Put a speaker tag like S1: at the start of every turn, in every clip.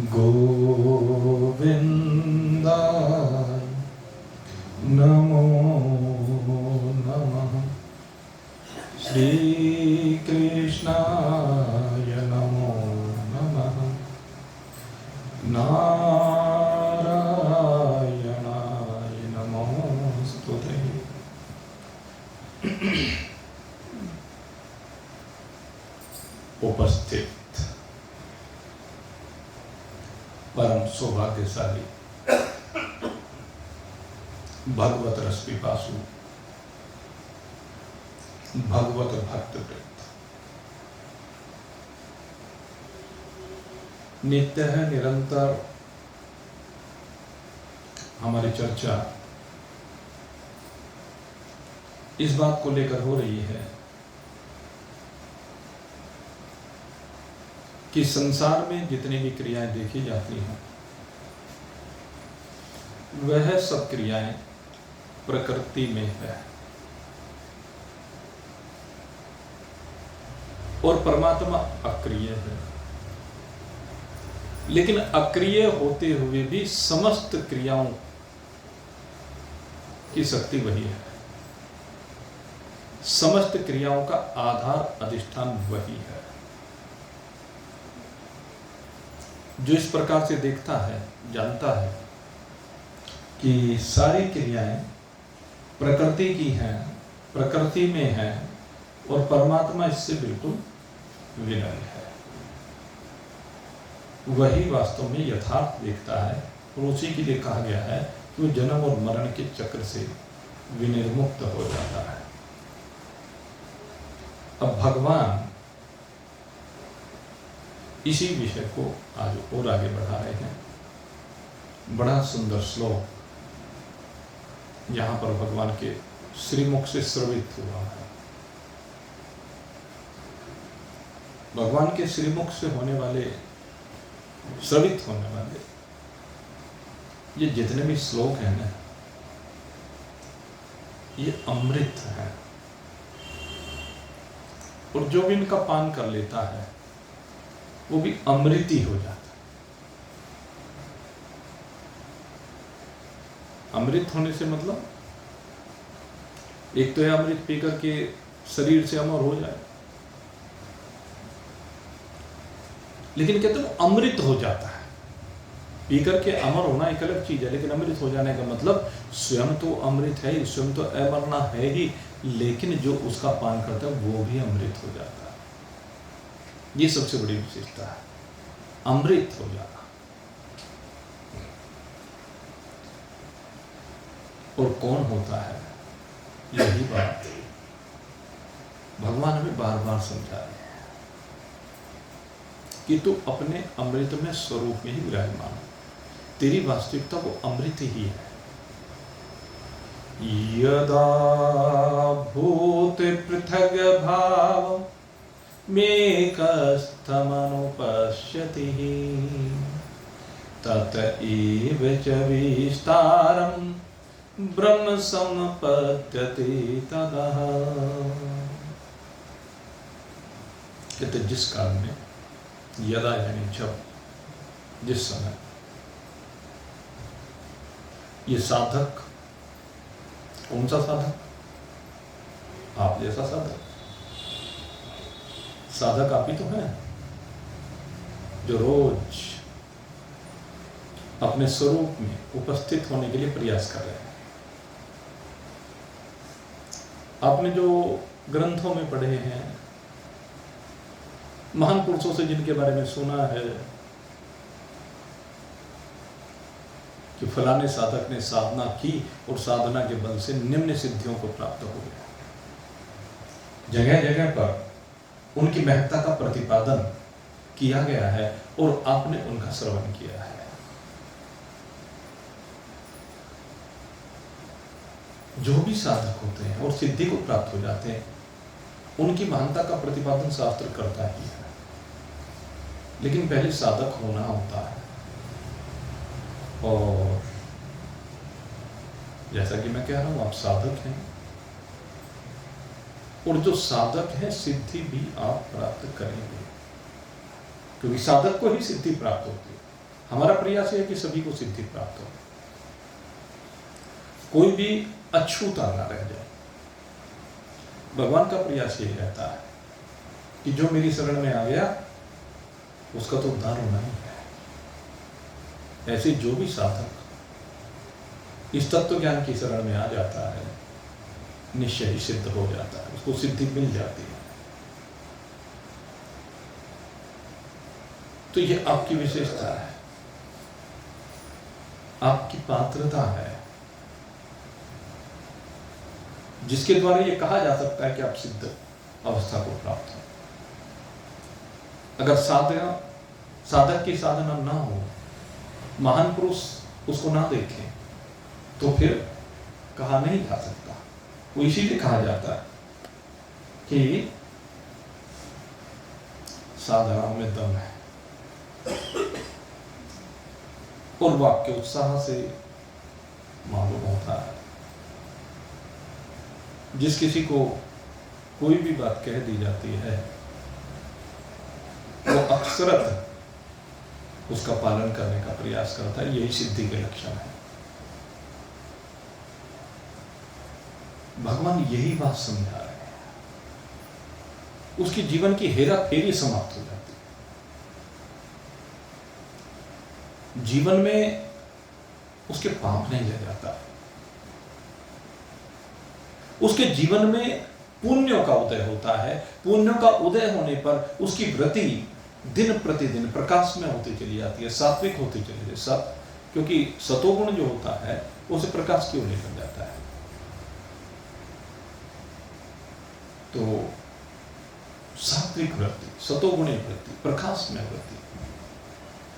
S1: गोविंद नमो नमः। श्री कृष्णाय नमो नमः। नारायणाय नमोस्तुते। उपस्थित परम सौभाग्यशाली भगवत रस पिपासु भगवत भक्त वृत्त, नित्य है निरंतर हमारी चर्चा इस बात को लेकर हो रही है कि संसार में जितनी भी क्रियाएं देखी जाती हैं वह सब क्रियाएं प्रकृति में है और परमात्मा अक्रिय है। लेकिन अक्रिय होते हुए भी समस्त क्रियाओं की शक्ति वही है, समस्त क्रियाओं का आधार अधिष्ठान वही है। जो इस प्रकार से देखता है जानता है कि सारी क्रियाएं प्रकृति की हैं, प्रकृति में हैं और परमात्मा इससे बिल्कुल विलय है, वही वास्तव में यथार्थ देखता है। और उसी के लिए कहा गया है कि वो जन्म और मरण के चक्र से विनिर्मुक्त हो जाता है। अब भगवान इसी विषय को आज और आगे बढ़ा रहे हैं। बड़ा सुंदर श्लोक यहाँ पर भगवान के श्रीमुख से श्रवित हुआ है। भगवान के श्रीमुख से होने वाले, श्रवित होने वाले ये जितने भी श्लोक हैं ना, ये अमृत है। और जो भी इनका पान कर लेता है वो भी अमृत ही हो जाता है। अमृत होने से मतलब एक तो है अमृत पीकर के शरीर से अमर हो जाए, लेकिन कहते हैं अमृत हो जाता है। पीकर के अमर होना एक अलग चीज है, लेकिन अमृत हो जाने का मतलब स्वयं तो अमृत है ही, स्वयं तो अमरना है ही, लेकिन जो उसका पान करता है वो भी अमृत हो जाता है। ये सबसे बड़ी विशेषता है, अमृत हो जाना। और कौन होता है, यही बात भगवान हमें बार बार समझा रहे हैं कि तू अपने अमृत में स्वरूप में ही विराजमान, तेरी वास्तविकता वो अमृत ही है। यदा भूत पृथग भाव मेकस्थमनुपश्यति तत एव च विस्तारं ब्रह्म सम्पद्यते तदा। कहते जिस काल में, यदा यानी जब, जिस समय ये साधक, कौन सा साधक? आप जैसा साधक। साधक आप ही तो हैं जो रोज अपने स्वरूप में उपस्थित होने के लिए प्रयास कर रहे हैं। आपने जो ग्रंथों में पढ़े हैं, महान पुरुषों से जिनके बारे में सुना है कि फलाने साधक ने साधना की और साधना के बल से निम्न सिद्धियों को प्राप्त हो गया, जगह जगह पर उनकी महत्ता का प्रतिपादन किया गया है और आपने उनका श्रवण किया है। जो भी साधक होते हैं और सिद्धि को प्राप्त हो जाते हैं, उनकी महानता का प्रतिपादन शास्त्र करता ही है, लेकिन पहले साधक होना होता है। और जैसा कि मैं कह रहा हूं, आप साधक हैं और जो साधक है सिद्धि भी आप प्राप्त करेंगे, क्योंकि साधक को ही सिद्धि प्राप्त होती है। हमारा प्रयास है कि सभी को सिद्धि प्राप्त हो, कोई भी अछूता ना रह जाए। भगवान का प्रयास ये रहता है कि जो मेरी शरण में आ गया उसका तो उद्धार होना ही है। ऐसे जो भी साधक इस तत्व ज्ञान की शरण में आ जाता है निश्चय ही सिद्ध हो जाता है, उसको सिद्धि मिल जाती है। तो ये आपकी विशेषता है, आपकी पात्रता है, जिसके द्वारा ये कहा जा सकता है कि आप सिद्ध अवस्था को प्राप्त हो। अगर साधक की साधना ना हो, महान पुरुष उसको ना देखें, तो फिर कहा नहीं जा सकता। वो इसीलिए कहा जाता है कि साधना में दम है, और वाक्य उत्साह से मालूम होता है। जिस किसी को कोई भी बात कह दी जाती है वो अक्सरत उसका पालन करने का प्रयास करता है। यही सिद्धि के लक्षण है। भगवान यही बात समझा रहे हैं। उसकी जीवन की हेरा फेरी समाप्त हो जाती है। जीवन में उसके पाप नहीं रह जाता, उसके जीवन में पुण्यों का उदय होता है। पुण्यों का उदय होने पर उसकी वृत्ति दिन प्रतिदिन प्रकाश में होती चली जाती है, सात्विक होती चली जाती है। सत, क्योंकि सतोगुण जो होता है उसे प्रकाश क्यों लेकर जाता है। तो सात्विक वृत्ति, सतोगुणी वृत्ति, प्रकाश में वृत्ति,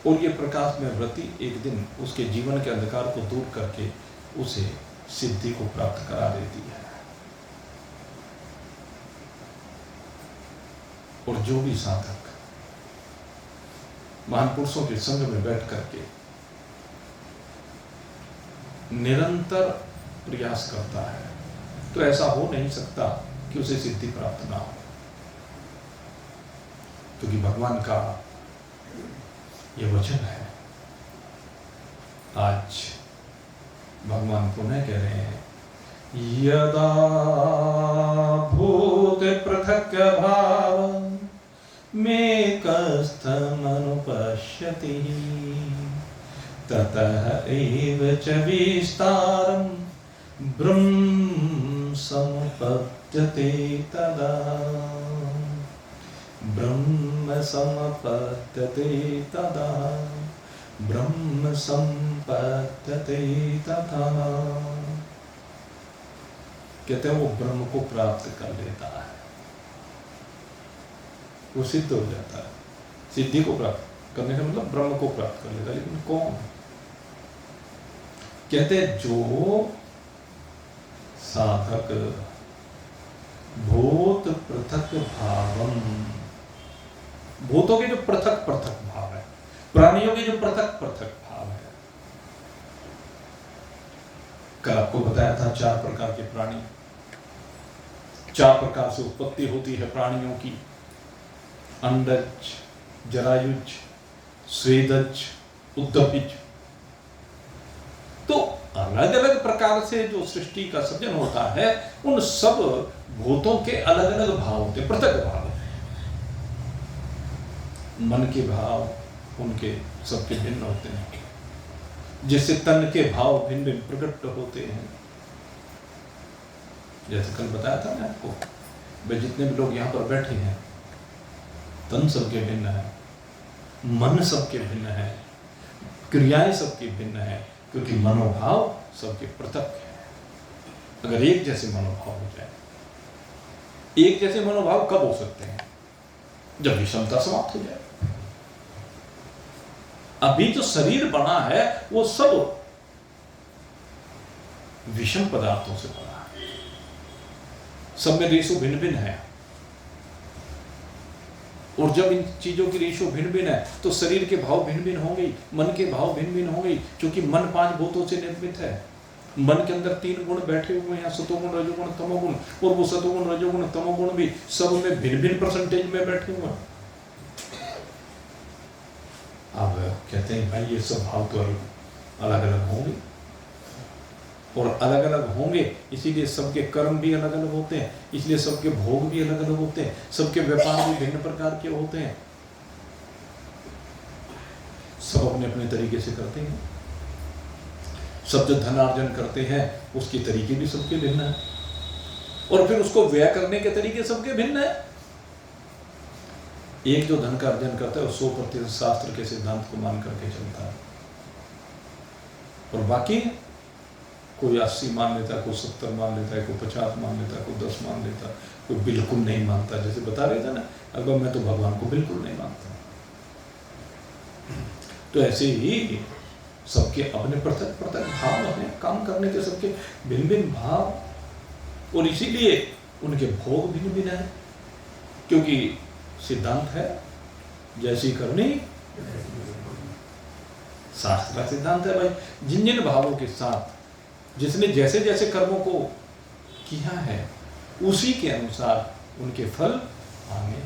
S1: और ये प्रकाश में वृत्ति एक दिन उसके जीवन के अंधकार को दूर करके उसे सिद्धि को प्राप्त करा देती है। और जो भी साधक महान पुरुषों के संग में बैठ करके निरंतर प्रयास करता है, तो ऐसा हो नहीं सकता कि उसे सिद्धि प्राप्त ना हो। क्योंकि भगवान का ये वचन है। आज भगवान पुनः कह रहे हैं, यदा भूत पृथक भाव में कस्थमनुपश्यति ततः एव च विस्तारं ब्रह्म समुपद्यते तदा। ब्रह्म समुपद्यते तदा, ब्रह्म संपद्यते तथा। कहते हैं वो ब्रह्म को प्राप्त कर लेता है, वो सिद्ध हो जाता है। सिद्धि को प्राप्त करने का मतलब ब्रह्म को प्राप्त कर लेता है। लेकिन कौन? कहते हैं जो साधक भूत पृथक भावम, भूतों के जो पृथक पृथक भाव है, प्राणियों के जो पृथक पृथक भाव है। कल आपको बताया था 4 प्रकार के प्राणी, 4 प्रकार से उत्पत्ति होती है प्राणियों की। अंडज, जरायुज, स्वेदज, उद्दपिज। तो अलग अलग प्रकार से जो सृष्टि का सृजन होता है, उन सब भूतों के अलग अलग भाव होते, पृथक भाव होते। मन के भाव उनके सबके भिन्न होते हैं, जिससे तन के भाव भिन्न भिन्न प्रकट होते हैं। जैसे कल बताया था मैं आपको, भाई जितने भी लोग यहाँ पर बैठे हैं, तन सबके भिन्न है, मन सबके भिन्न है, क्रियाएं सबकी भिन्न है, क्योंकि मनोभाव सबके पृथक है। अगर एक जैसे मनोभाव हो जाए, एक जैसे मनोभाव कब हो सकते हैं? जब विषमता समाप्त हो जाए। अभी जो शरीर बना है वो सब विषम पदार्थों से बना है, सब में रेशो भिन्न भिन्न है। और जब इन चीजों की रेशो भिन्न भिन्न है तो शरीर के भाव भिन्न भिन्न होंगे, मन के भाव भिन्न भिन्न होंगे, क्योंकि मन 5 भूतों से निर्मित है। मन के अंदर 3 गुण बैठे हुए हैं, सतोगुण, रजोगुण, तमोगुण, और वो सतोगुण, रजोगुण, तमोगुण भी सब में भिन्न भिन्न परसेंटेज में बैठे हुए हैं। अब कहते हैं भाई ये सब भाव तो अलग अलग होंगे, और अलग अलग होंगे इसीलिए सबके कर्म भी अलग अलग होते हैं, इसलिए सबके भोग भी अलग अलग होते हैं, सबके व्यापार भी भिन्न प्रकार के होते हैं, सब अपने अपने तरीके से करते हैं। सब जो धनार्जन करते हैं उसके तरीके भी सबके भिन्न है, और फिर उसको व्यय करने के तरीके सबके भिन्न है। एक जो धन का अर्जन करता है वो 100% शास्त्र के सिद्धांत को मान करके चलता है, और बाकी कोई 80 मान लेता है, कोई 70 मान लेता है, कोई 50 मान लेता है, कोई 10 मान लेता है, कोई बिल्कुल नहीं मानता। जैसे बता रहे थे ना, अगर मैं तो भगवान को बिल्कुल नहीं मानता। तो ऐसे ही सबके अपने पृथक पृथक भाव हैं, काम करने के सबके भिन्न भिन्न भाव, और इसीलिए उनके भोग भिन्न भिन्न है, क्योंकि सिद्धांत है जैसी करनी। शास्त्र का सिद्धांत है भाई, जिन जिन भावों के साथ जिसने जैसे जैसे कर्मों को किया है उसी के अनुसार उनके फल आने।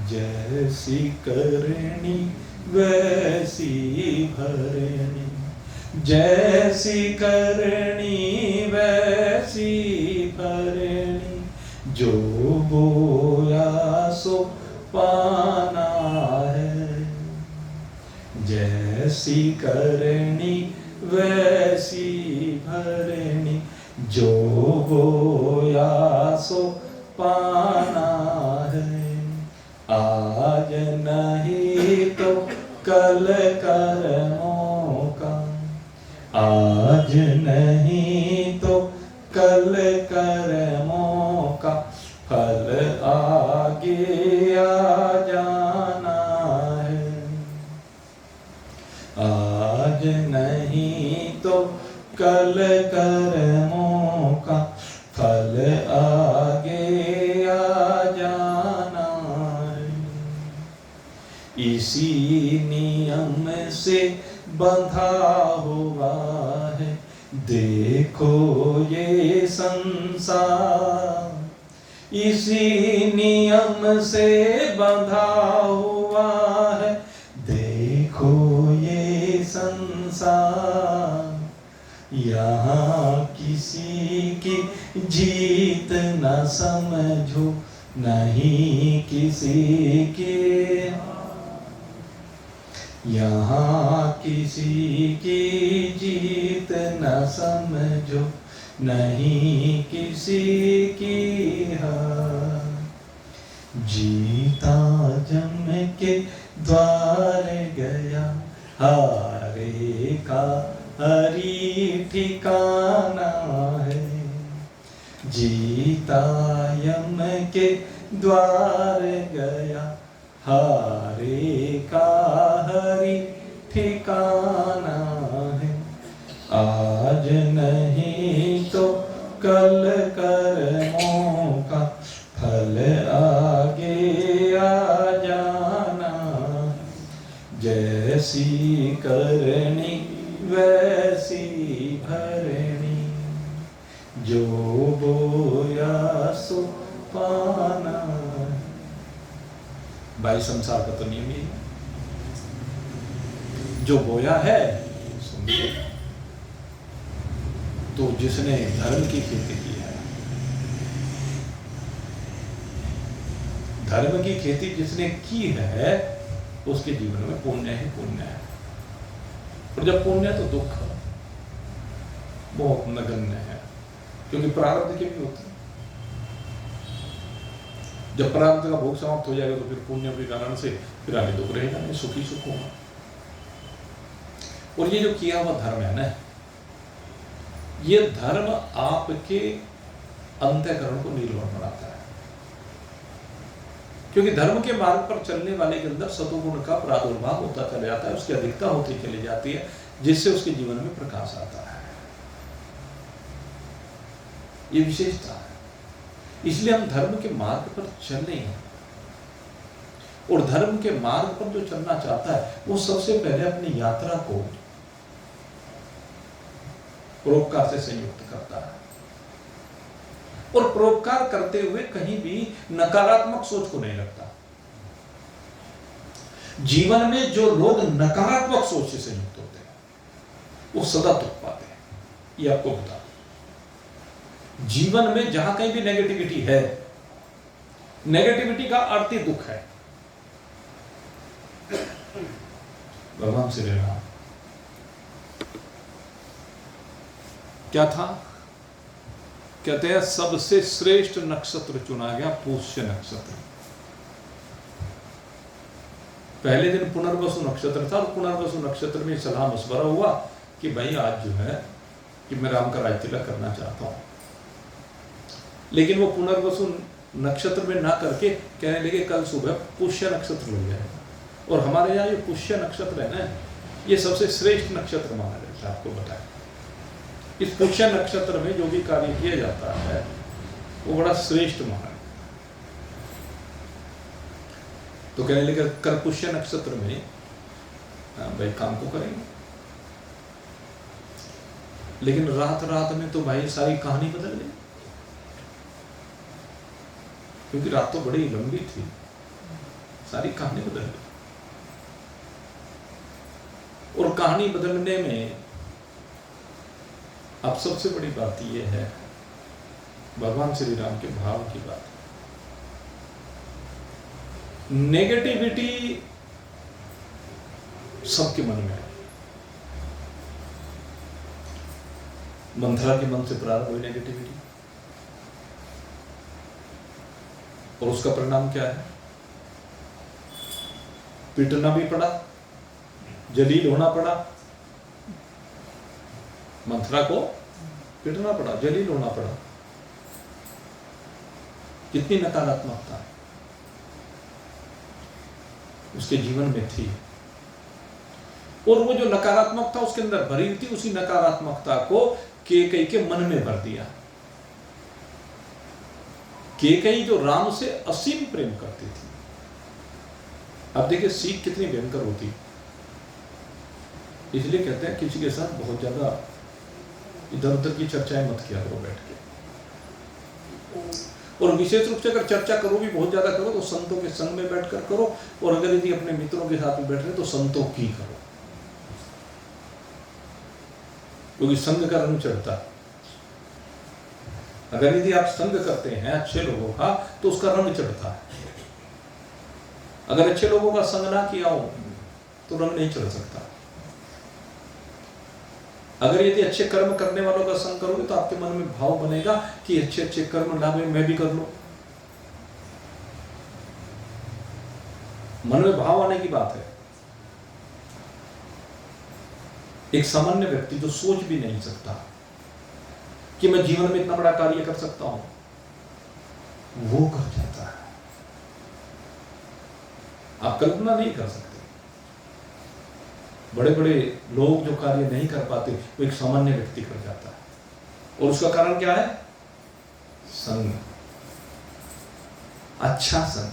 S1: जैसी करनी वैसी भरनी, जैसी करनी वैसी भरनी, जो बोया सो पाना है। जैसी करनी वैसी भरनी, जो बोया सो पाना है। आज नहीं तो कल कर्मों का, आज नहीं तो कल कर्मों का फल आगे आ जाना है। आज नहीं तो कल कर्मों का फल आगे आ जाना है। इसी नियम से बंधा हुआ है देखो ये संसार, इसी नियम से बंधा हुआ है देखो ये संसार। यहाँ किसी की जीत न समझो, नहीं किसी के। यहाँ किसी की जीत न समझो, नहीं किसी की हार। जीता जम के द्वार गया, हारे का हरि ठिकाना है। जीता यम के द्वार गया, हारे का हरि ठिकाना है। आज नहीं तो कल कर्मों का फल आगे आ जाना। जैसी करनी वैसी भरनी, जो बोया सो पाना। भाई संसार का तो नियम ही है, जो बोया है समझो। तो जिसने धर्म की खेती की है, धर्म की खेती जिसने की है उसके जीवन में पुण्य ही पुण्य है। और जब पुण्य तो दुख बहुत नगण्य है, क्योंकि प्रारब्ध के भी होते हैं। जब प्रारब्ध का भोग समाप्त हो जाएगा तो फिर पुण्य के कारण से फिर आगे दुख रहेगा नहीं, सुखी सुख होगा। और ये जो किया हुआ धर्म है ना, ये धर्म आपके अंतःकरण को निर्मल बनाता है, क्योंकि धर्म के मार्ग पर चलने वाले के अंदर सतोगुण का प्रादुर्भाव होता चला जाता है, उसकी अधिकता होती चली जाती है, जिससे उसके जीवन में प्रकाश आता है। ये विशेषता है। इसलिए हम धर्म के मार्ग पर चले हैं, और धर्म के मार्ग पर जो चलना चाहता है वो सबसे पहले अपनी यात्रा को परोपकार से संयुक्त करता है, और परोपकार करते हुए कहीं भी नकारात्मक सोच को नहीं रखता। जीवन में जो लोग नकारात्मक सोच से युक्त होते हैं वो सदा दुख पाते हैं, ये आपको बता। जीवन में जहां कहीं भी नेगेटिविटी है, नेगेटिविटी का अर्थ ही दुख है। भगवान श्री राम क्या था, कहते हैं सबसे श्रेष्ठ नक्षत्र चुना गया पुष्य नक्षत्र। पहले दिन पुनर्वसु नक्षत्र था और पुनर्वसु नक्षत्र में सलाह मशवरा हुआ कि भाई आज जो है कि मैं राम का राज तिलक करना चाहता हूं, लेकिन वो पुनर्वसु नक्षत्र में ना करके कहने लगे कल सुबह पुष्य नक्षत्र लग जाएगा। और हमारे यहाँ ये पुष्य नक्षत्र है ना, ये सबसे श्रेष्ठ नक्षत्र माना जाता है। आपको बताएं, इस पुष्य नक्षत्र में जो भी कार्य किया जाता है वो बड़ा श्रेष्ठ माना है। तो कहने लगे कल पुष्य नक्षत्र में भाई काम को करेंगे, लेकिन रात रात में तो भाई सारी कहानी बदल गई, क्योंकि रात तो बड़ी लंबी थी, सारी कहानी बदल गई। और कहानी बदलने में अब सबसे बड़ी बात यह है भगवान श्री राम के भाव की बात। नेगेटिविटी सबके मन में है। मंथरा के मन से प्रारंभ हुई नेगेटिविटी, और उसका परिणाम क्या है? पीटना भी पड़ा, जलील होना पड़ा। मंथरा को पीटना पड़ा, जलील होना पड़ा। कितनी नकारात्मकता उसके जीवन में थी, और वो जो नकारात्मकता उसके अंदर भरी हुई थी, उसी नकारात्मकता को कैकेयी के मन में भर दिया। कैकेयी जो राम से असीम प्रेम करती थी। अब देखिए सीख कितनी भयंकर होती, इसलिए कहते हैं किसी के साथ बहुत ज्यादा इधर उधर की चर्चाएं मत किया करो बैठ के, और विशेष रूप से अगर चर्चा करो भी बहुत ज्यादा करो तो संतों के संग में बैठकर करो, और अगर यदि अपने मित्रों के साथ में बैठ रहे तो संतों की करो, क्योंकि संग का रंग चढ़ता। अगर यदि आप संग करते हैं अच्छे लोगों का तो उसका रंग चढ़ता है। अगर अच्छे लोगों का संग ना किया हो तो रंग नहीं चढ़ सकता। अगर यदि अच्छे कर्म करने वालों का संग करोगे तो आपके मन में भाव बनेगा कि अच्छे अच्छे कर्म ना मैं भी कर लूं। मन में भाव आने की बात है। एक सामान्य व्यक्ति जो सोच भी नहीं सकता कि मैं जीवन में इतना बड़ा कार्य कर सकता हूं, वो कर जाता है। आप कल्पना नहीं कर सकते। बड़े बड़े लोग जो कार्य नहीं कर पाते वो एक सामान्य व्यक्ति कर जाता है, और उसका कारण क्या है? संग, अच्छा संग,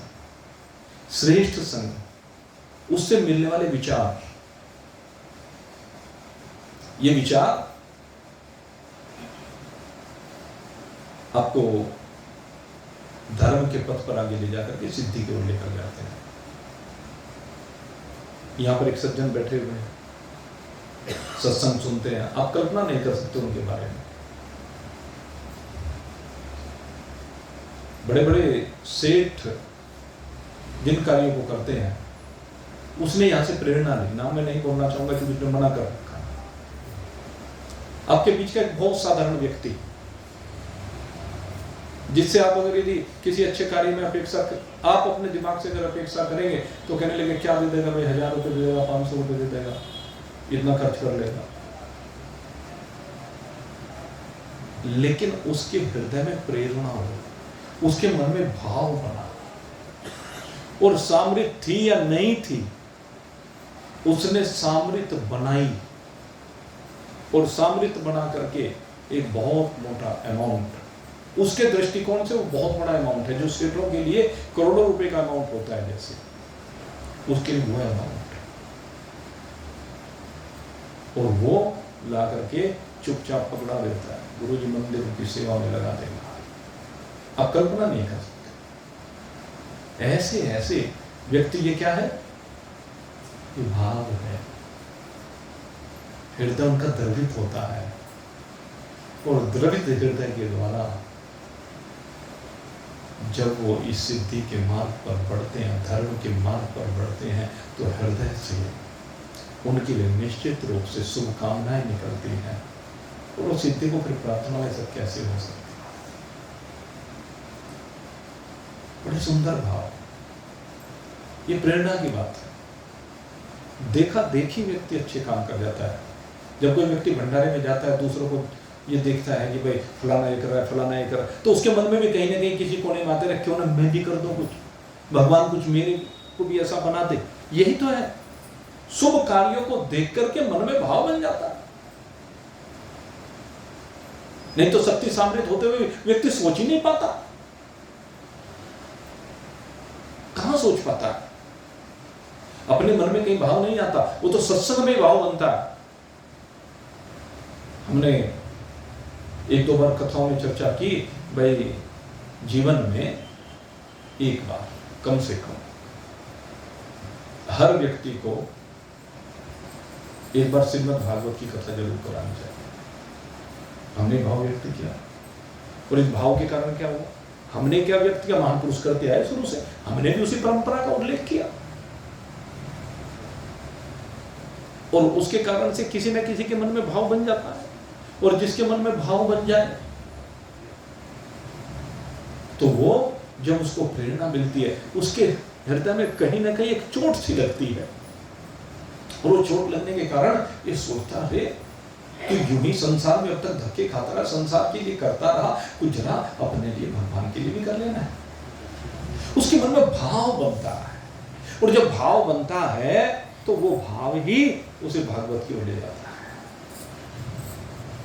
S1: श्रेष्ठ संग, उससे मिलने वाले विचार। ये विचार आपको धर्म के पथ पर आगे ले जाकर के सिद्धि की ओर लेकर जाते हैं। यहां पर एक सज्जन बैठे हुए हैं, सत्संग सुनते हैं, आप कल्पना नहीं कर सकते उनके बारे में। बड़े बड़े सेठ जिन कार्यों को करते हैं उसने यहां से प्रेरणा ली। नाम मैं नहीं बोलना चाहूंगा क्योंकि उसने मना कर रखा। आपके बीच का एक बहुत साधारण व्यक्ति जिससे आप अगर यदि किसी अच्छे कार्य में अपेक्षा आप अपने दिमाग से अगर अपेक्षा करेंगे तो कहने लगे क्या दे देगा भाई, 1000 रुपये दे देगा, 500 रुपये दे देगा, इतना खर्च कर लेगा। लेकिन उसके हृदय में प्रेरणा हो, उसके मन में भाव बना, और सामृत थी या नहीं थी, उसने सामृत बनाई, और सामृत बना करके एक बहुत मोटा अमाउंट, उसके दृष्टिकोण से वो बहुत बड़ा अमाउंट है, जो सेठों के लिए करोड़ों रुपए का अमाउंट होता है, जैसे उसके लिए वो अमाउंट, और वो ला करके चुपचाप पकड़ा देता है, गुरुजी मंदिर की सेवा में लगा देगा। आप कल्पना नहीं कर सकते। ऐसे ऐसे व्यक्ति, ये क्या है? ये भाव है। हृदय उनका द्रवित होता है और द्रवित हृदय के द्वारा जब वो इस सिद्धि के मार्ग पर बढ़ते हैं, धर्म के मार्ग पर बढ़ते हैं, तो हृदय से उनके लिए निश्चित रूप से शुभकामनाएं निकलती हैं और वो सिद्धि को फिर प्रार्थना में सब कैसे हो सकती है। बड़ी सुंदर भाव, ये प्रेरणा की बात है। देखा देखी व्यक्ति अच्छे काम कर जाता है। जब कोई व्यक्ति भंडारे में जाता है, दूसरों को ये देखता है कि भाई फलाना ये कर रहा है, फलाना ये कर रहा है, तो उसके मन में भी कहीं ना कहीं किसी कोने में आते रहे, क्यों ना मैं भी कर दूं कुछ, भगवान कुछ मेरे को भी ऐसा बना दे। यही तो है, शुभ कार्यों को देख करके मन में भाव बन जाता है। नहीं तो शक्ति सामृत होते हुए व्यक्ति सोच ही नहीं पाता। कहां सोच पाता है? अपने मन में कहीं भाव नहीं आता, वो तो सत्संग में भाव बनता है। हमने एक दो बार कथाओं में चर्चा की, भाई जीवन में एक बार कम से कम हर व्यक्ति को एक बार श्रीमद् भागवत की कथा जरूर करानी चाहिए। हमने भाव व्यक्त किया और इस भाव के कारण क्या हुआ? हमने क्या व्यक्त किया? महान पुरुष करते आए शुरू से, हमने भी उसी परंपरा का उल्लेख किया और उसके कारण से किसी न किसी के मन में भाव बन जाता है। और जिसके मन में भाव बन जाए तो वो जब उसको प्रेरणा मिलती है, उसके हृदय में कहीं ना कहीं एक चोट सी लगती है और वो चोट लगने के कारण ये सोचता है तो यूं ही संसार में अब तक धक्के खाता रहा, संसार के लिए करता रहा, कुछ जरा अपने लिए भगवान के लिए भी कर लेना है। उसके मन में भाव बनता है और जब भाव बनता है तो वो भाव ही उसे भागवत की ओर ले जाता है।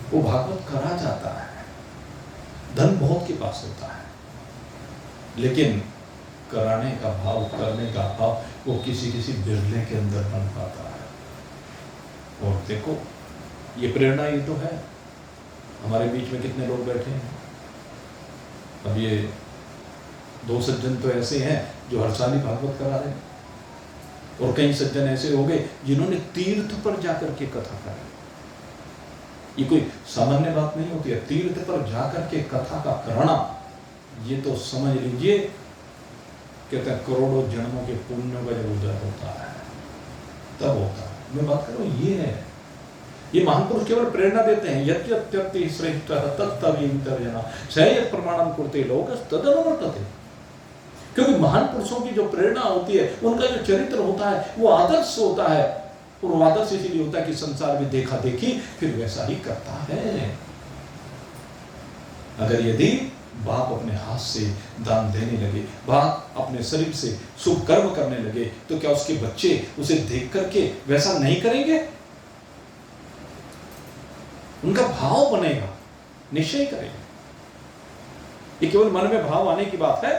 S1: वो भागवत करा जाता है। धन बहुत के पास होता है, लेकिन कराने का भाव, करने का भाव वो किसी किसी बिरले के अंदर बन पाता है। और देखो, ये प्रेरणा ही तो है। हमारे बीच में कितने लोग बैठे हैं। अब ये दो सज्जन तो ऐसे हैं जो हर साल ही भागवत करा रहे हैं और कई सज्जन ऐसे हो गए जिन्होंने तीर्थ पर जाकर के कथा कराई। ये कोई सामान्य बात नहीं होती है। तीर्थ पर जाकर के कथा का कराना, ये तो समझ लीजिए, कहते हैं करोड़ों जन्मों के पुण्य का जब उदय होता है तब होता है। मैं बात कर रहा हूं, ये है, ये महापुरुष केवल प्रेरणा देते हैं। यत्यत्यक्ति श्रेष्ठः तत्तवेतर्जना सयत् प्रमाणं कुरुते लोकः तदनुवर्तते। क्योंकि महान पुरुषों की जो प्रेरणा होती है, उनका जो चरित्र होता है, वो आदर्श होता है और वो आदर्श इसीलिए होता है कि संसार में देखा देखी फिर वैसा ही करता है। अगर यदि बाप अपने हाथ से दान देने लगे, बाप अपने शरीर से शुभ कर्म करने लगे, तो क्या उसके बच्चे उसे देख करके वैसा नहीं करेंगे? उनका भाव बनेगा, निश्चय करेंगे। ये केवल मन में भाव आने की बात है।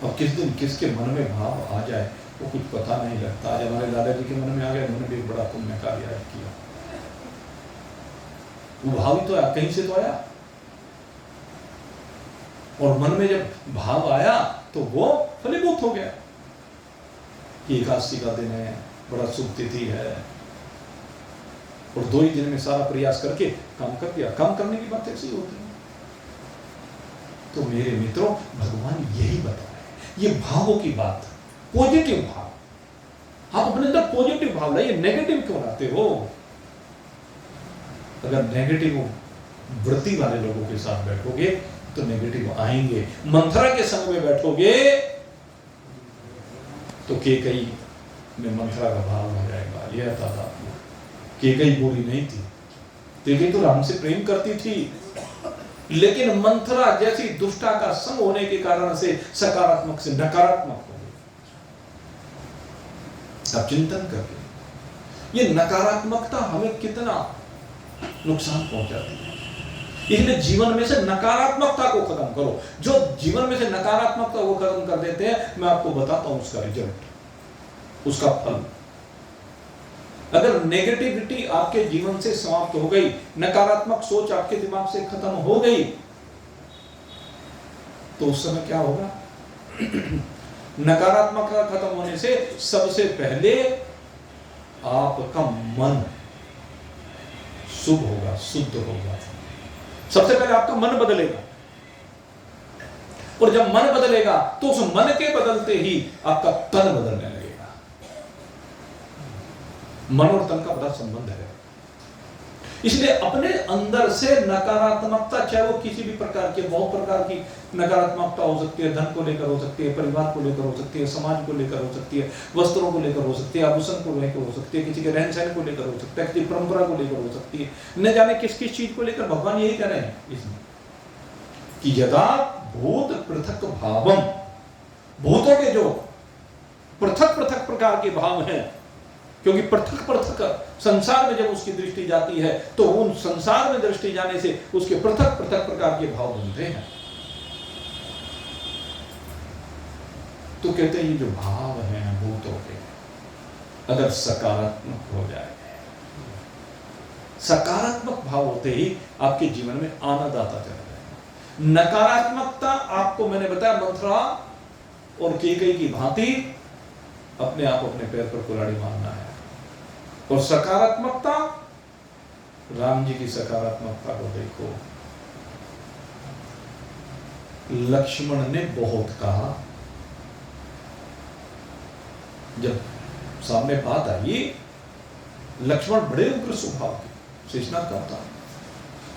S1: और किस दिन किसके मन में भाव आ जाए वो कुछ पता नहीं लगता। आज हमारे दादाजी के मन में आ गया, उन्होंने भी बड़ा पुण्य कार्य किया। वो भाव ही तो आया, कहीं से तो आया। और मन में जब भाव आया तो वो फलीभूत हो गया। एकादशी का दिन है, बड़ा शुभ तिथि है और 2 ही दिन में सारा प्रयास करके काम कर दिया। काम करने की बात ऐसी होती है। तो मेरे मित्रों, भगवान यही बता रहे हैं, ये भावों की बात, पॉजिटिव भाव। आप अपने अंदर पॉजिटिव भाव लाइए, नेगेटिव क्यों लाते हो? अगर नेगेटिव वृत्ति वाले लोगों के साथ बैठोगे तो नेगेटिव आएंगे। मंथरा के संग में बैठोगे तो केकई में मंथरा का भाव हो जाएगा। यह था केकई बुरी नहीं थी, केकई तो राम से प्रेम करती थी, लेकिन मंथरा जैसी दुष्टा का संग होने के कारण से सकारात्मक से नकारात्मक हो गई। अब चिंतन करके ये नकारात्मकता हमें कितना नुकसान पहुंचाती है। इसलिए जीवन में से नकारात्मकता को खत्म करो। जो जीवन में से नकारात्मकता को खत्म कर देते हैं, मैं आपको बताता हूं उसका रिजल्ट, उसका फल। अगर नेगेटिविटी आपके जीवन से समाप्त हो गई, नकारात्मक सोच आपके दिमाग से खत्म हो गई, तो उस समय क्या होगा? नकारात्मकता खत्म होने से सबसे पहले आपका मन शुभ होगा, शुद्ध होगा। सबसे पहले आपका मन बदलेगा, और जब मन बदलेगा तो उस मन के बदलते ही आपका तन बदलने लगेगा। मन और तन का बड़ा संबंध है। इसलिए अपने अंदर से नकारात्मकता, चाहे वो किसी भी प्रकार की, बहुत प्रकार की नकारात्मकता हो सकती है, धन को लेकर हो सकती है, परिवार को लेकर हो सकती है, समाज को लेकर हो सकती है, वस्त्रों को लेकर हो सकती है, आभूषण को लेकर हो सकती है, किसी के रहन सहन को लेकर हो सकता है, किसी परंपरा को लेकर हो सकती है, न जाने किस किस चीज को लेकर। भगवान यही कह रहे हैं इसमें कि यदा भूत पृथक भावम, भूतों के जो पृथक पृथक प्रकार के भाव हैं, क्योंकि पृथक पृथक संसार में जब उसकी दृष्टि जाती है तो उन संसार में दृष्टि जाने से उसके पृथक पृथक प्रकार के भाव बनते हैं। तो कहते हैं ये जो भाव हैं भूतों के, अगर सकारात्मक हो जाए, सकारात्मक भाव होते ही आपके जीवन में आनंद आता चला जाएगा। नकारात्मकता आपको मैंने बताया मंथरा और केकई की भांति अपने आप अपने पैर पर कुल्हाड़ी मारना है, और सकारात्मकता, राम जी की सकारात्मकता को देखो। लक्ष्मण ने बहुत कहा, जब सामने बात आई, लक्ष्मण बड़े उग्र स्वभाव के, शेषनाग का था,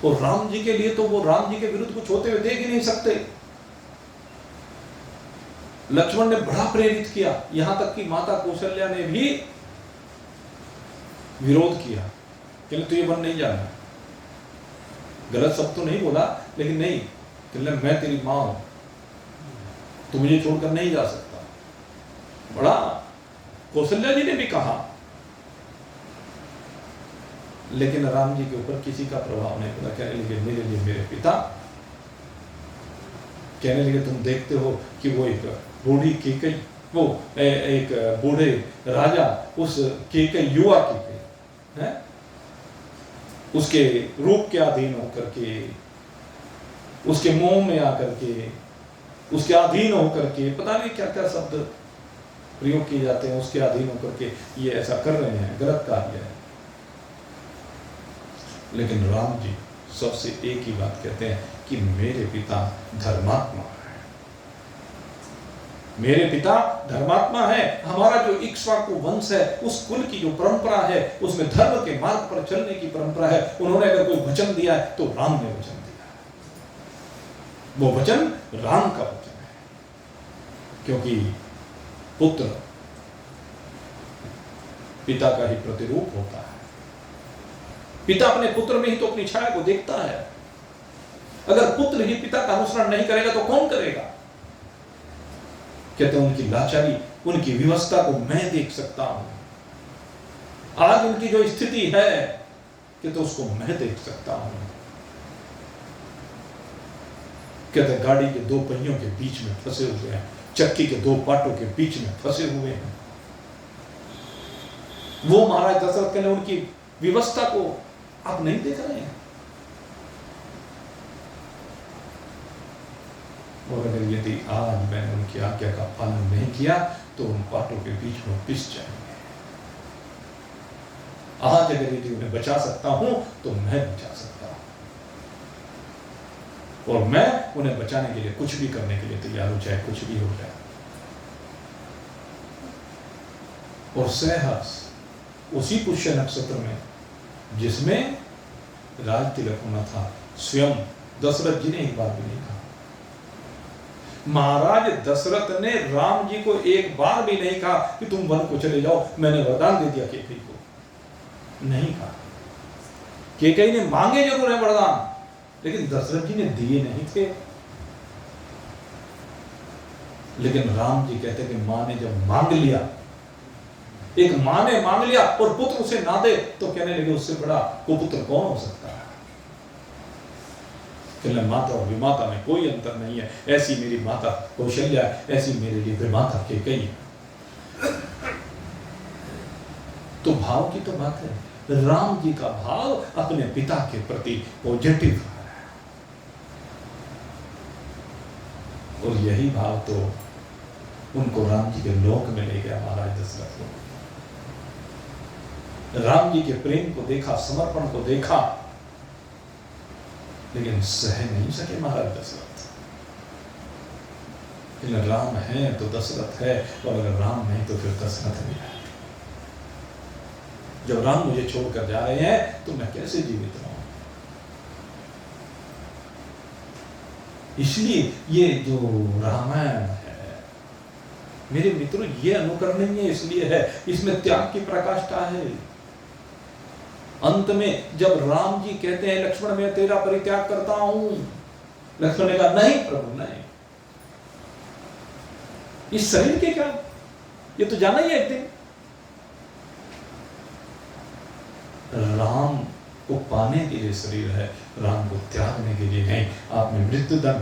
S1: और राम जी के लिए तो वो राम जी के विरुद्ध कुछ होते हुए देख ही नहीं सकते। लक्ष्मण ने बड़ा प्रेरित किया, यहां तक कि माता कौशल्या ने भी विरोध किया कि तू ये वन नहीं जाना। गलत शब्द तो नहीं बोला, लेकिन नहीं कि मैं तेरी मां हूं, तू मुझे छोड़कर नहीं जा सकता। बड़ा कौशल्या जी ने भी कहा, लेकिन राम जी के ऊपर किसी का प्रभाव नहीं पड़ा। कहने लगे मेरे लिए मेरे पिता, कहने लगे तुम देखते हो कि वो एक बूढ़ी केकई, वो एक बूढ़े राजा उस केकई, युवा केकई है, उसके रूप के अधीन होकर के, उसके मोह में आकर के, उसके अधीन होकर के, पता नहीं क्या क्या शब्द प्रयोग किए जाते हैं, उसके अधीन होकर के ये ऐसा कर रहे हैं, गलत कार्य है। लेकिन राम जी सबसे एक ही बात कहते हैं कि मेरे पिता धर्मात्मा है, मेरे पिता धर्मात्मा है। हमारा जो इक्ष्वाकु वंश है, उस कुल की जो परंपरा है, उसमें धर्म के मार्ग पर चलने की परंपरा है। उन्होंने अगर कोई वचन दिया है तो राम ने वचन दिया है, वो वचन राम का वचन है। क्योंकि पुत्र पिता का ही प्रतिरूप होता है, पिता अपने पुत्र में ही तो अपनी छाया को देखता है। अगर पुत्र ही पिता का अनुसरण नहीं करेगा तो कौन करेगा? कहते हैं उनकी लाचारी, उनकी विवस्था को मैं देख सकता हूं। आज उनकी जो स्थिति है कि तो उसको मैं देख सकता हूं। कहते हैं गाड़ी के दो पहियों के बीच में फंसे हुए हैं, चक्की के दो पाटों के बीच में फंसे हुए हैं। वो महाराज दशरथ के ने उनकी विवस्था को आप नहीं देख रहे हैं। और अगर यदि आज मैंने उनकी आज्ञा का पालन नहीं किया तो उन पाटों के बीच में पिस जाएंगे। आज अगर यदि उन्हें बचा सकता हूं तो मैं बचा सकता हूं, और मैं उन्हें बचाने के लिए कुछ भी करने के लिए तैयार हो, चाहे कुछ भी हो जाए। और सहस उसी पुष्य नक्षत्र में जिसमें राज तिलक होना था, स्वयं दशरथ जी ने एक बार भी नहीं कहा। महाराज दशरथ ने राम जी को एक बार भी नहीं कहा कि तुम वन को चले जाओ, मैंने वरदान दे दिया केकई को, नहीं कहा। केकई ने मांगे जरूर है वरदान, लेकिन दशरथ जी ने दिए नहीं थे। लेकिन राम जी कहते कि मां ने जब मांग लिया, एक मां ने मांग लिया और पुत्र उसे ना दे तो कहने लगे उससे बड़ा कुपुत्र कौन हो सकता है। कहने माता और विमाता में कोई अंतर नहीं है, ऐसी मेरी माता कौशल्या, ऐसी मेरे लिए विमाता केकई है। तो भाव की तो बात है, राम जी का भाव अपने पिता के प्रति पॉजिटिव है, और यही भाव तो उनको राम जी के लोक में ले गया महाराज दशरथ को। राम जी के प्रेम को देखा, समर्पण को देखा, लेकिन सह नहीं सके महाराज दशरथ। लेकिन राम है तो दशरथ है, और अगर राम नहीं तो फिर दशरथ भी है। जब राम मुझे छोड़कर जा रहे हैं तो मैं कैसे जीवित रहूं? इसलिए ये जो रामायण है मेरे मित्रों, ये अनुकरणीय इसलिए है, इसमें त्याग की प्रकाष्ठा है। अंत में जब राम जी कहते हैं लक्ष्मण मैं तेरा परित्याग करता हूं, लक्ष्मण ने कहा नहीं प्रभु नहीं, इस शरीर के क्या, ये तो जाना ही है एक दिन। राम को पाने के लिए शरीर है, राम को त्यागने के लिए नहीं। आपने मृत्युदंड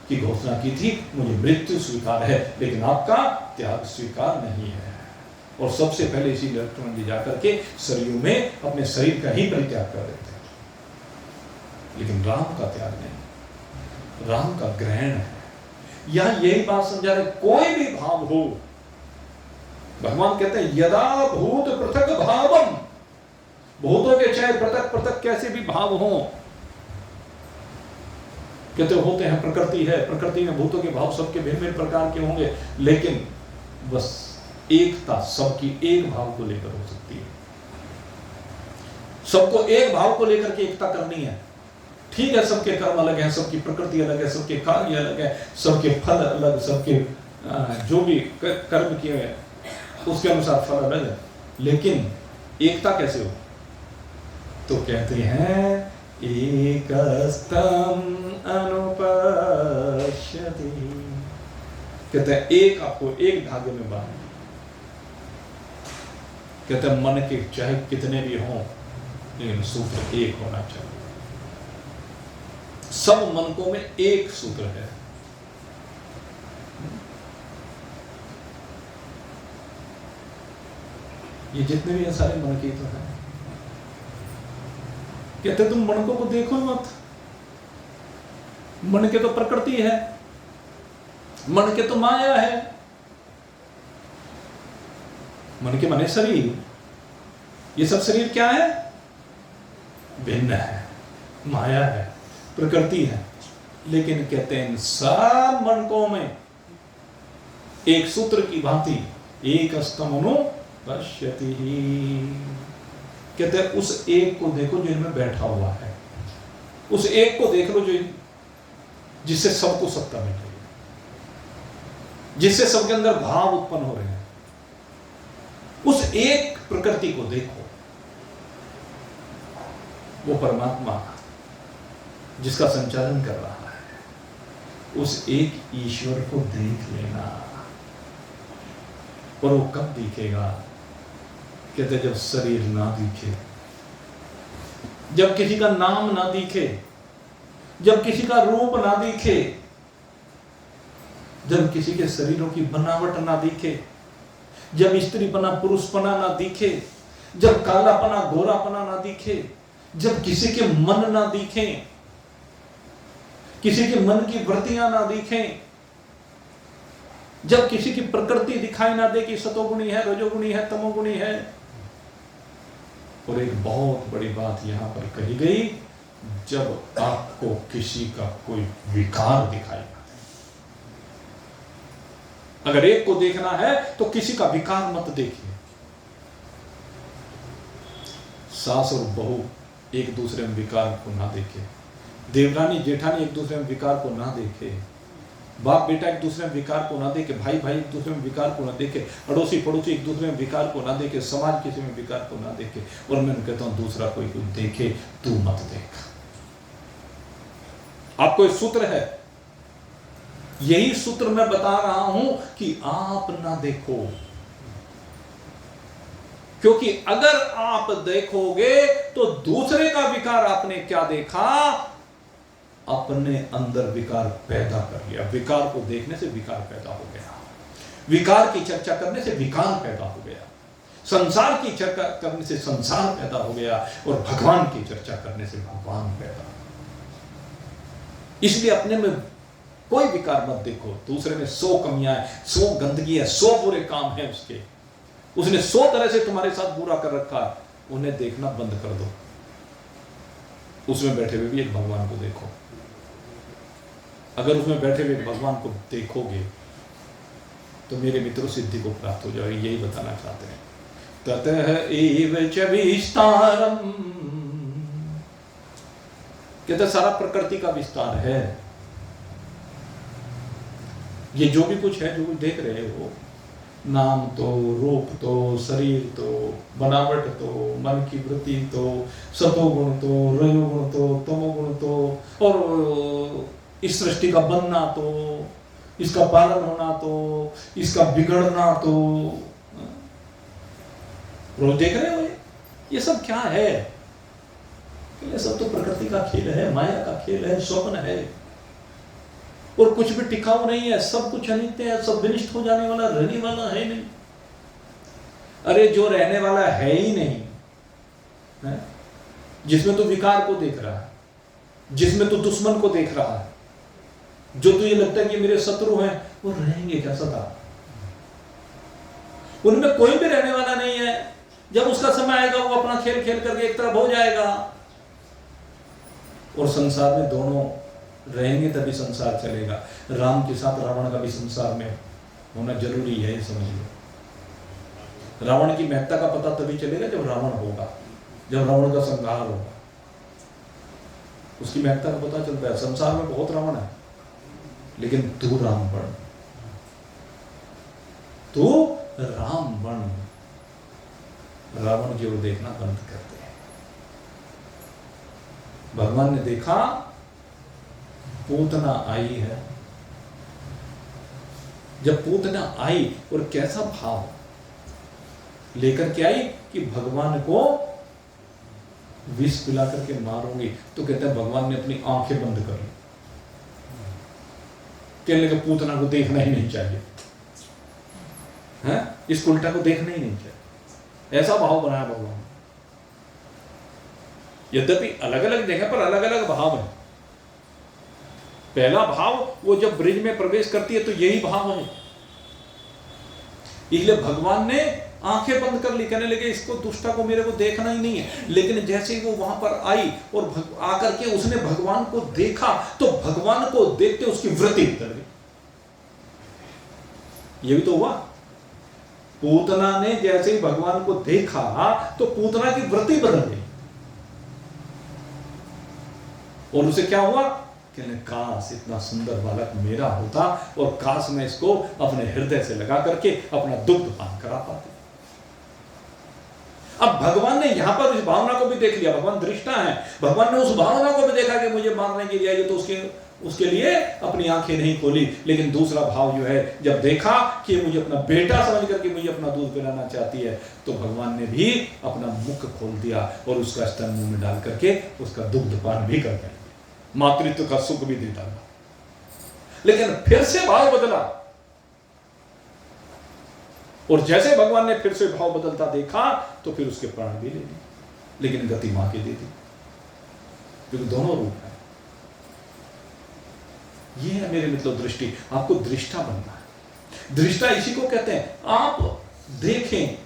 S1: की घोषणा की थी, मुझे मृत्यु स्वीकार है लेकिन आपका त्याग स्वीकार नहीं है। और सबसे पहले इसी लक्ष्मण जी जाकर के सरयू में अपने शरीर का ही परित्याग कर देते हैं, लेकिन राम का त्याग नहीं, राम का ग्रहण है। यहां यही बात समझा रहे, कोई भी भाव हो, भगवान कहते हैं यदा भूत पृथक भावम, भूतों के चाहे पृथक पृथक कैसे भी भाव हो, कहते होते हैं प्रकृति है, प्रकृति में भूतों के भाव सबके भिन्न भिन्न प्रकार के होंगे, लेकिन बस एकता सबकी एक भाव को लेकर हो सकती है। सबको एक भाव को लेकर के एकता करनी है। ठीक है, सबके कर्म अलग हैं, सबकी प्रकृति अलग है, सबके कार्य अलग है, सबके फल अलग, सबके जो भी कर्म किए हैं उसके अनुसार फल अलग है, लेकिन एकता कैसे हो? तो कहते हैं एकस्तम अनुपश्यति, कहते हैं एक आपको एक धागे में बांध, कहते हैं मन के चाहे कितने भी हों लेकिन सूत्र एक होना चाहिए। सब मनकों में एक सूत्र है। ये जितने भी हैं सारे मन के तो हैं। कहते तुम मनकों को देखो मत, मन के तो प्रकृति है, मन के तो माया है। मन के माने शरीर, ये सब शरीर क्या है? भिन्न है, माया है, प्रकृति है। लेकिन कहते हैं सब मनकों में एक सूत्र की भांति एक स्तमनु पश्यति, कहते हैं उस एक को देखो जो इनमें बैठा हुआ है, उस एक को देख लो जो जिससे सबको सत्ता मिल रही है, जिससे सबके अंदर भाव उत्पन्न हो रहे हैं। उस एक प्रकृति को देखो, वो परमात्मा जिसका संचालन कर रहा है, उस एक ईश्वर को देख लेना। और वो कब दिखेगा? कहते जब शरीर ना दिखे, जब किसी का नाम ना दिखे, जब किसी का रूप ना दिखे, जब किसी के शरीरों की बनावट ना दिखे, जब स्त्रीपना पुरुषपना ना दिखे, जब कालापना गोरापना ना दिखे, जब किसी के मन ना दिखे, किसी के मन की वृत्तियां ना दिखें, जब किसी की प्रकृति दिखाई ना दे कि सतोगुणी है, रजोगुणी है, तमोगुणी है। और एक बहुत बड़ी बात यहां पर कही गई, जब आपको किसी का कोई विकार दिखाई ना दे। अगर एक को देखना है तो किसी का विकार मत देखिए। सास और बहू एक दूसरे में विकार को ना देखे, देवरानी जेठानी एक दूसरे में विकार को ना देखे, बाप बेटा एक दूसरे में विकार को ना देखे, भाई भाई एक दूसरे में विकार को ना देखे, अड़ोसी पड़ोसी एक दूसरे में विकार को ना देखे, समाज किसी में विकार को ना देखे। और मैं कहता हूं दूसरा कोई कुछ देखे तू मत देख। आपको एक सूत्र है, यही सूत्र मैं बता रहा हूं कि आप ना देखो, क्योंकि अगर आप देखोगे तो दूसरे का विकार आपने क्या देखा? अपने अंदर विकार पैदा कर लिया। विकार को देखने से विकार पैदा हो गया, विकार की चर्चा करने से विकार पैदा हो गया, संसार की चर्चा करने से संसार पैदा हो गया, और भगवान की चर्चा करने से भगवान पैदा हो गया। इसलिए अपने में कोई विकार मत देखो। दूसरे में 100 कमियां है, 100 गंदगी है, 100 बुरे काम है उसके, उसने 100 तरह से तुम्हारे साथ बुरा कर रखा है, उन्हें देखना बंद कर दो। उसमें बैठे हुए भी एक भगवान को देखो। अगर उसमें बैठे हुए एक भगवान को देखोगे तो मेरे मित्रों सिद्धि को प्राप्त हो जाएगी। यही बताना चाहते हैं। ततः एव च विस्तारम, कहते सारा प्रकृति का विस्तार है। ये जो भी कुछ है, जो कुछ देख रहे हो, नाम तो, रूप तो, शरीर तो, बनावट तो, मन की वृत्ति तो, सतोगुण तो, रजोगुण तो, तमोगुण तो, और इस सृष्टि का बनना तो, इसका पालन होना तो, इसका बिगड़ना तो, रोज देख रहे हो ये सब क्या है? ये सब तो प्रकृति का खेल है, माया का खेल है, स्वप्न है, और कुछ भी टिकाऊ नहीं है। सब कुछ अनित्य है, सब विनिष्ट हो जाने वाला, रहने वाला है नहीं। अरे जो रहने वाला है ही नहीं है, जिसमें तू विकार को देख रहा है, जिसमें तू दुश्मन को देख रहा है, जो तुझे लगता है कि मेरे शत्रु हैं, वो रहेंगे क्या सदा? उनमें कोई भी रहने वाला नहीं है। जब उसका समय आएगा वो अपना खेल खेल करके एक तरफ हो जाएगा, और संसार में दोनों रहेंगे तभी संसार चलेगा। राम के साथ रावण का भी संसार में होना जरूरी है, ये समझिए। रावण की महत्ता का पता तभी चलेगा जब रावण होगा, जब रावण का संहार होगा, उसकी महत्ता का पता चलता है। संसार में बहुत रावण है, लेकिन तू राम बन, तू राम बन। रावण की ओर देखना बंद करते हैं। भगवान ने देखा पूतना आई है। जब पूतना आई, और कैसा भाव लेकर के आई कि भगवान को विष पिला करके मारूंगी, तो कहते हैं भगवान ने अपनी आंखें बंद कर ली। कहने लगे पूतना को देखना ही नहीं चाहिए, हैं? इस उल्टा को देखना ही नहीं चाहिए। ऐसा भाव बनाया भगवान। यद्यपि अलग अलग जगह पर अलग अलग भाव है। पहला भाव वो जब ब्रिज में प्रवेश करती है तो यही भाव है, इसलिए भगवान ने आंखें बंद कर ली। कहने लगे इसको, दुष्टा को मेरे को देखना ही नहीं है। लेकिन जैसे ही वो वहां पर आई और आकर के उसने भगवान को देखा, तो भगवान को देखते उसकी वृत्ति बदल गई। ये भी तो हुआ। पूतना ने जैसे ही भगवान को देखा तो पूतना की वृत्ति बदल गई, और उसे क्या हुआ? कहने काश इतना सुंदर बालक मेरा होता, और काश मैं इसको अपने हृदय से लगा करके अपना दुग्ध पान करा पाती। अब भगवान ने यहां पर इस भावना को भी देख लिया। भगवान दृष्टा है, भगवान ने उस भावना को भी देखा कि मुझे मारने के लिए आई, तो उसके लिए अपनी आंखें नहीं खोली। लेकिन दूसरा भाव जो है, जब देखा कि मुझे अपना बेटा समझ करके मुझे अपना दूध पिलाना चाहती है, तो भगवान ने भी अपना मुख खोल दिया और उसका स्तन मुंह में डाल करके उसका दुग्ध पान भी कर दिया, मातृत्व का सुख भी देता था। लेकिन फिर से भाव बदला, और जैसे भगवान ने फिर से भाव बदलता देखा तो फिर उसके प्राण भी ले ली, लेकिन गति मां की दे दी, क्योंकि दोनों रूप है। ये है मेरे मित्रों दृष्टि। आपको दृष्टा बनना है। दृष्टा इसी को कहते हैं, आप देखें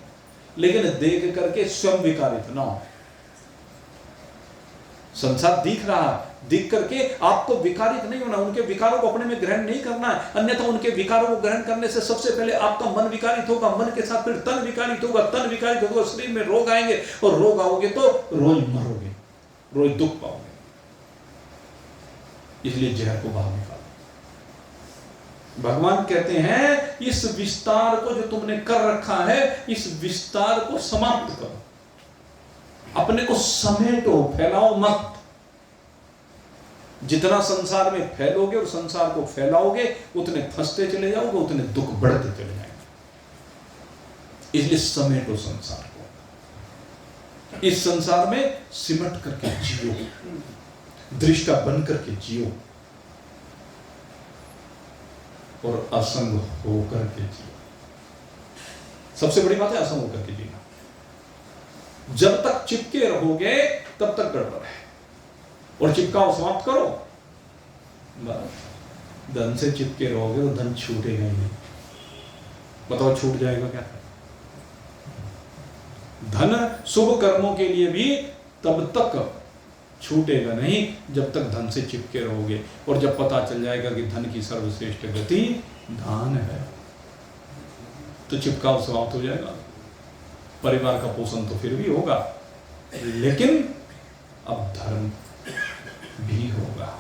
S1: लेकिन देख करके स्वयं विकारित ना हो। संसार दिख रहा है, दिख करके आपको विकारित नहीं होना, उनके विकारों को अपने में ग्रहण नहीं करना है। अन्यथा उनके विकारों को ग्रहण करने से सबसे पहले आपका मन विकारित होगा, मन के साथ फिर तन विकारित होगा, तन विकारित होगा, शरीर में रोग आएंगे, और रोग आओगे तो रोज मरोगे, रोज दुख पाओगे। इसलिए जहर को बाहर निकालो। भगवान कहते हैं इस विस्तार को जो तुमने कर रखा है, इस विस्तार को समाप्त करो, अपने को समेटो, फैलाओ मत। जितना संसार में फैलोगे और संसार को फैलाओगे, उतने फंसते चले जाओगे, उतने दुख बढ़ते चले जाएंगे। इसलिए समेटो संसार को, इस संसार में सिमट करके जियो, दृष्टा बन करके जियो, और असंग होकर के जियो। सबसे बड़ी बात है असंग होकर के जीना। जब तक चिपके रहोगे तब तक गड़बड़ है, और चिपकाओ, समाप्त करो, बस धन से चिपके रहोगे तो धन छूटेगा ही नहीं। बताओ छूट जाएगा क्या? धन शुभ कर्मों के लिए भी तब तक छूटेगा नहीं जब तक धन से चिपके रहोगे। और जब पता चल जाएगा कि धन की सर्वश्रेष्ठ गति दान है, तो चिपकाव समाप्त हो जाएगा। परिवार का पोषण तो फिर भी होगा, लेकिन अब धर्म भी होगा,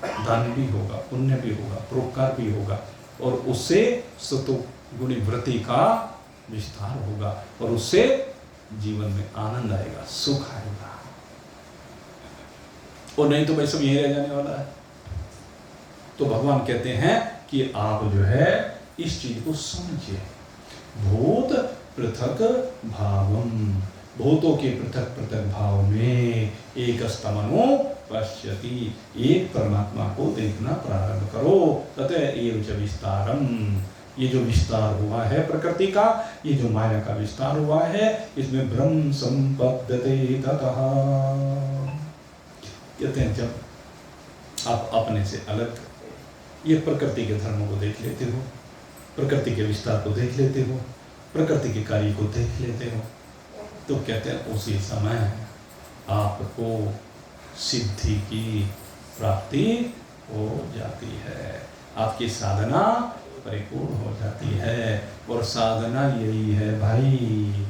S1: दान भी होगा, पुण्य भी होगा, परोपकार भी होगा, और उससे सतोगुणी वृत्ति का विस्तार होगा, और उससे जीवन में आनंद आएगा, सुख आएगा। और नहीं तो भाई सब यही रह जाने वाला है। तो भगवान कहते हैं कि आप जो है इस चीज को समझिए। भूत पृथक भावम, भूतों के पृथक पृथक भाव में एक स्तमनो पश्यति, एक परमात्मा को देखना प्रारंभ करो। ततः एव च विस्तारम, ये जो विस्तार हुआ है प्रकृति का, ये जो माया का विस्तार हुआ है, इसमें ब्रह्म संपद्यते ततः। कहते हैं जब आप अपने से अलग ये प्रकृति के धर्मों को देख लेते हो, प्रकृति के विस्तार को देख लेते हो, प्रकृति के कार्य को देख लेते हो, तो कहते हैं उसी समय आपको सिद्धि की प्राप्ति हो जाती है, आपकी साधना परिपूर्ण हो जाती है। और साधना यही है भाई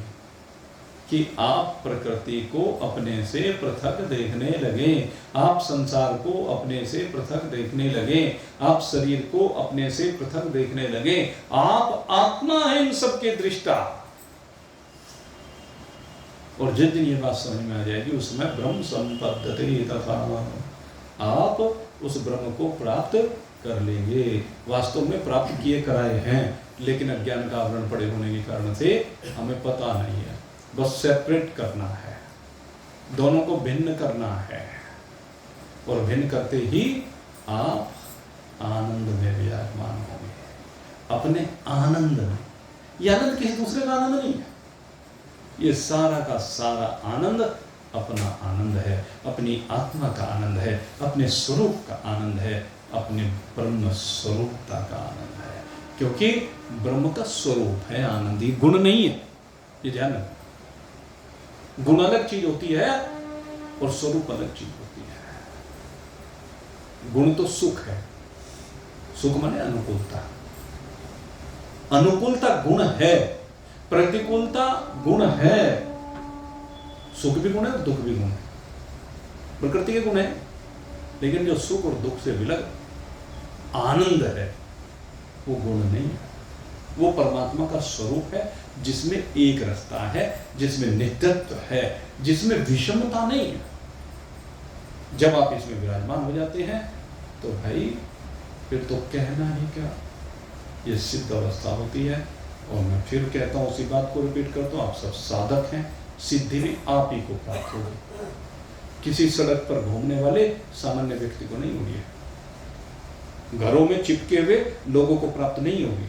S1: कि आप प्रकृति को अपने से पृथक देखने लगे, आप संसार को अपने से पृथक देखने लगे, आप शरीर को अपने से पृथक देखने लगे। आप आत्मा है इन सबके दृष्टा। और जिस दिन ये बात समझ में आ जाएगी उस समय ब्रह्म संपद्यते तथा, आप उस ब्रह्म को प्राप्त कर लेंगे। वास्तव में प्राप्त किए कराए हैं, लेकिन अज्ञान का आवरण पड़े होने के कारण से हमें पता नहीं है। बस सेपरेट करना है, दोनों को भिन्न करना है, और भिन्न करते ही आप आनंद में विराजमान होंगे, अपने आनंद में। यह आनंद किसी दूसरे का आनंद नहीं है, ये सारा का सारा आनंद अपना आनंद है, अपनी आत्मा का आनंद है, अपने स्वरूप का आनंद है, अपने ब्रह्म स्वरूपता का आनंद है। क्योंकि ब्रह्म का स्वरूप है आनंद, ही गुण नहीं है। ये ध्यान रखना, गुण अलग चीज होती है और स्वरूप अलग चीज होती है। गुण तो सुख है, सुख माने अनुकूलता, अनुकूलता गुण है, प्रतिकूलता गुण है। सुख भी गुण है और दुख भी गुण है, प्रकृति के गुण है। लेकिन जो सुख और दुख से विलग आनंद है वो गुण नहीं है, वो परमात्मा का स्वरूप है, जिसमें एक रास्ता है, जिसमें नित्यत्व है, जिसमें विषमता नहीं है। जब आप इसमें विराजमान हो जाते हैं तो भाई फिर तो कहना ही क्या, ये सिद्ध अवस्था होती है। और मैं फिर कहता हूँ, उसी बात को रिपीट करता हूँ, आप सब साधक हैं, सिद्धि भी आप ही को प्राप्त होगी। किसी सड़क पर घूमने वाले सामान्य व्यक्ति को नहीं होगी, घरों में चिपके हुए लोगों को प्राप्त नहीं होगी,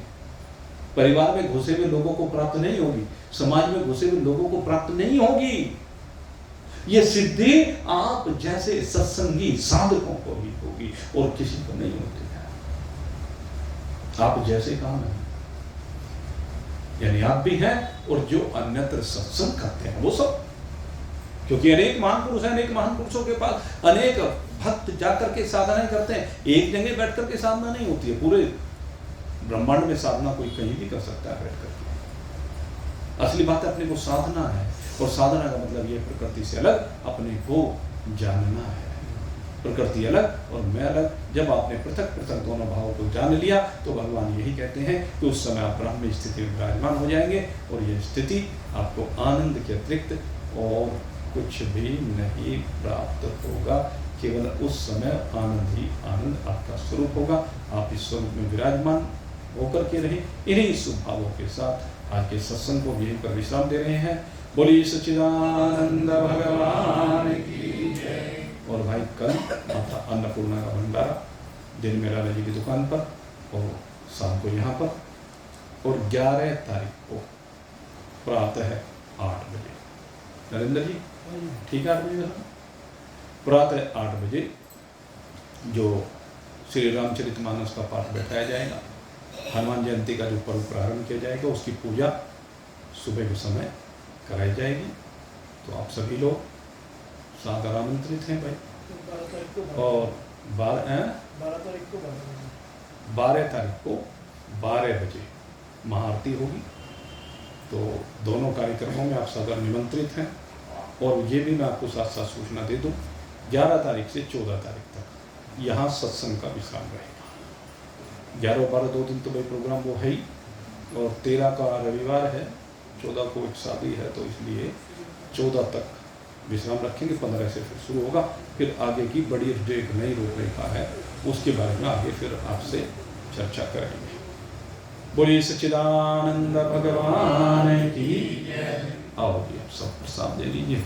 S1: परिवार में घुसे हुए लोगों को प्राप्त नहीं होगी, समाज में घुसे हुए लोगों को प्राप्त नहीं होगी। ये सिद्धि आप जैसे सत्संगी साधकों को ही होगी और किसी को नहीं होती है। आप जैसे काम है, यानी आप भी हैं और जो अन्यत्र सत्संग करते हैं वो सब। क्योंकि अनेक महान पुरुष हैं, अनेक महान पुरुषों के पास अनेक भक्त जाकर के साधनाएं करते हैं। एक जगह बैठ करके साधना नहीं होती है, पूरे ब्रह्मांड में साधना कोई कहीं भी कर सकता है बैठ करके। असली बात है अपने को साधना है, और साधना का मतलब ये प्रकृति से अलग अपने को जानना है। प्रकृति अलग और मैं अलग। जब आपने पृथक पृथक दोनों भावों को जान लिया तो भगवान यही कहते हैं कि उस समय आप ब्रह्म स्थिति में विराजमान हो जाएंगे, और यह स्थिति आपको आनंद के अतिरिक्त और कुछ भी नहीं प्राप्त होगा। केवल उस समय आनंद ही आनंद आपका स्वरूप होगा। आप इस स्वरूप में विराजमान होकर के रहें। इन्हीं शुभ भावों के साथ आज के सत्संग को यहीं पर विश्राम दे रहे हैं। बोलिए सच्चिदानंद भगवान की जय। और भाई कल माता अन्नपूर्णा का भंडारा दिन में लाला जी की दुकान पर और शाम को यहाँ पर, और 11 तारीख को प्रातः 8 बजे। नरेंद्र जी ठीक है, 8 बजे प्रातः 8 बजे जो श्री रामचरितमानस का पाठ बैठाया जाएगा। हनुमान जयंती का जो पर्व प्रारंभ किया जाएगा उसकी पूजा सुबह के समय कराई जाएगी। तो आप सभी लोग सादर आमंत्रित हैं भाई। और 12 तारीख को 12 बजे महाआरती होगी। तो दोनों कार्यक्रमों में आप सादर निमंत्रित हैं। और ये भी मैं आपको साथ साथ सूचना दे दूं, 11 तारीख से 14 तारीख तक यहाँ सत्संग का विश्राम रहेगा। 11 और 12 2 दिन तो भाई प्रोग्राम वो है ही, और 13 का रविवार है, 14 को एक शादी है, तो इसलिए 14 तक विश्राम रखेंगे। 15 से फिर शुरू होगा। फिर आगे की बड़ी एक नई रूपरेखा है, उसके बारे में आगे फिर आपसे चर्चा करेंगे। बोलिए सच्चिदानंद भगवान की। आओ जी, आप सब प्रसाद दे लीजिए।